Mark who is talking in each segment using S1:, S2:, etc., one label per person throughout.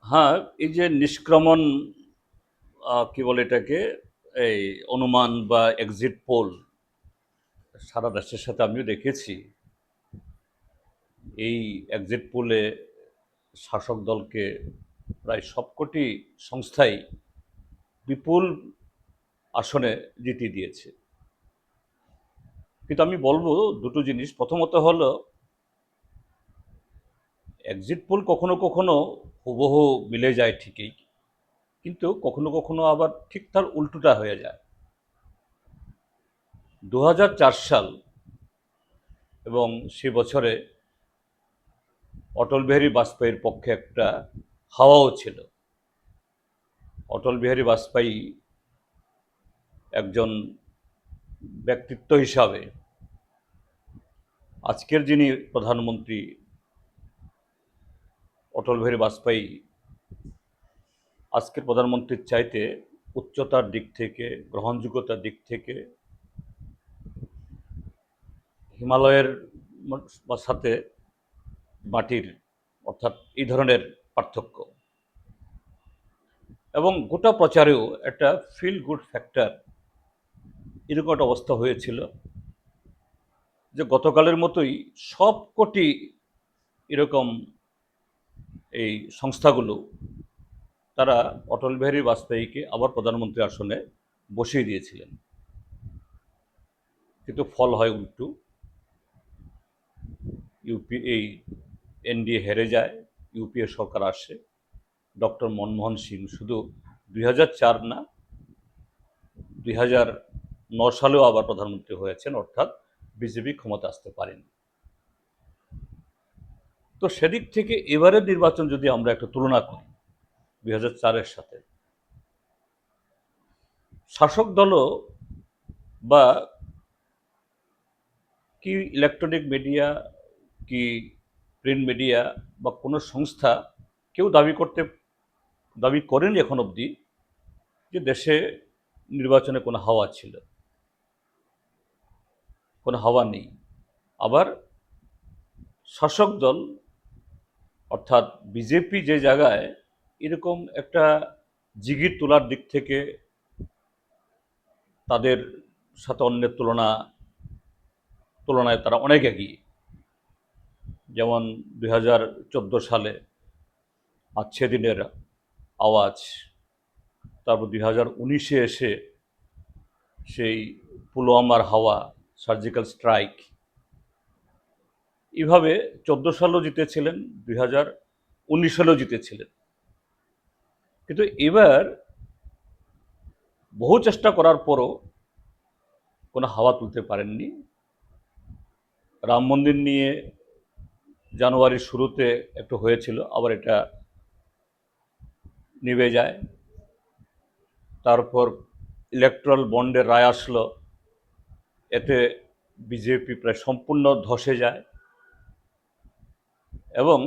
S1: হ্যাঁ, এই যে নিষ্ক্রমণ কি বলে এটাকে? এই অনুমান বা এক্সিট পোল সারা দেশের সাথে আমিও দেখেছি। এই এক্সিট পোলে শাসক দলকে প্রায় সবকটি সংস্থাই বিপুল আসনে জিতিয়ে দিয়েছে। কিন্তু আমি বলবো দুটো জিনিস। প্রথমত হলো এক্সিট পোল কখনো কখনো হুবহু মিলে যায় ঠিকই, কিন্তু কখনো কখনো আবার ঠিক তার উল্টোটা হয়ে যায়। 2004 সাল এবং সে বছরে অটল বিহারী বাজপেয়ীর পক্ষে একটা হাওয়াও ছিল। অটল বিহারী বাজপেয়ী একজন ব্যক্তিত্ব হিসাবে আজকের যিনি প্রধানমন্ত্রী অটল বিহারী বাজপেয়ী আজকের প্রধানমন্ত্রীর চাইতে উচ্চতার দিক থেকে, গ্রহণযোগ্যতার দিক থেকে হিমালয়ের সাথে মাটির, অর্থাৎ এই ধরনের পার্থক্য। এবং গোটা প্রচারেও একটা ফিল গুড ফ্যাক্টর এরকম একটা অবস্থা হয়েছিল যে গতকালের মতোই সবকটি এরকম এই সংস্থাগুলো তারা অটল বিহারী বাজপেয়ীকে আবার প্রধানমন্ত্রী আসনে বসিয়ে দিয়েছিলেন। কিন্তু ফল হয় উল্টো। এই এনডিএ হেরে যায়, ইউপিএ সরকার আসে। ডক্টর মনমোহন সিং শুধু 2004 না, 2009 সালেও আবার প্রধানমন্ত্রী হয়েছেন, অর্থাৎ বিজেপি ক্ষমতা আসতে পারেনি। তো সেদিক থেকে এবারের নির্বাচন যদি আমরা একটা তুলনা করি 2004-এর সাথে, শাসক দলও বা কি ইলেকট্রনিক মিডিয়া, কি প্রিন্ট মিডিয়া বা কোনো সংস্থা কেউ দাবি করেনি এখন অবধি যে দেশে নির্বাচনে কোনো হাওয়া ছিল। কোনো হাওয়া নেই। আবার শাসক দল অর্থাৎ বিজেপি যে জায়গায় এরকম একটা জিগির তোলার দিক থেকে তাদের সাথে অন্যের তুলনায় তারা অনেক এগিয়ে। যেমন 2014 সালে আচ্ছে দিনের আওয়াজ, তারপর 2019-এ এসে সেই পুলওয়ামার হাওয়া, সার্জিক্যাল স্ট্রাইক, এভাবে 14 সালেও জিতেছিলেন, 2019 সালেও জিতেছিলেন। কিন্তু এবার বহু চেষ্টা করার পরও কোনো হাওয়া তুলতে পারেননি। রাম মন্দির নিয়ে জানুয়ারির শুরুতে একটু হয়েছিল, আবার এটা নিভে যায়। তারপর ইলেকট্রাল বন্ডের রায় আসলো, এতে বিজেপি প্রায় সম্পূর্ণ ধসে যায়। এবং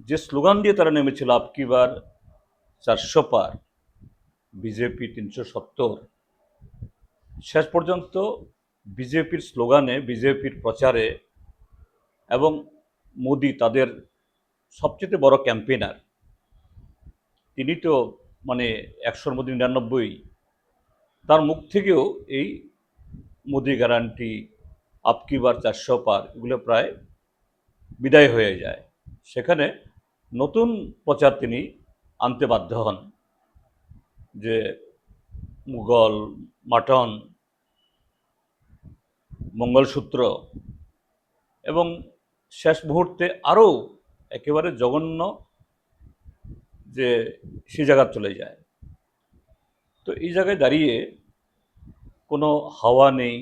S1: যে স্লোগান দিয়ে তারা নেমেছিল আব কি বার 400 পার, বিজেপি 370, শেষ পর্যন্ত বিজেপির স্লোগানে, বিজেপির প্রচারে, এবং মোদি তাদের সবচেয়ে বড় ক্যাম্পেইনার, তিনি তো মানে 100-র মধ্যে 99, তার মুখ থেকেও এই মোদি গ্যারান্টি, আব কি বার 400 পার এগুলো প্রায় বিদায় হয়ে যায়। সেখানে নতুন প্রচার তিনি আনতে বাধ্য হন যে মুঘল, মাটন, মঙ্গলসূত্র, এবং শেষ মুহূর্তে আরও একেবারে জঘন্য যে সে জায়গা চলে যায়। তো এই জায়গায় দাঁড়িয়ে কোনো হাওয়া নেই,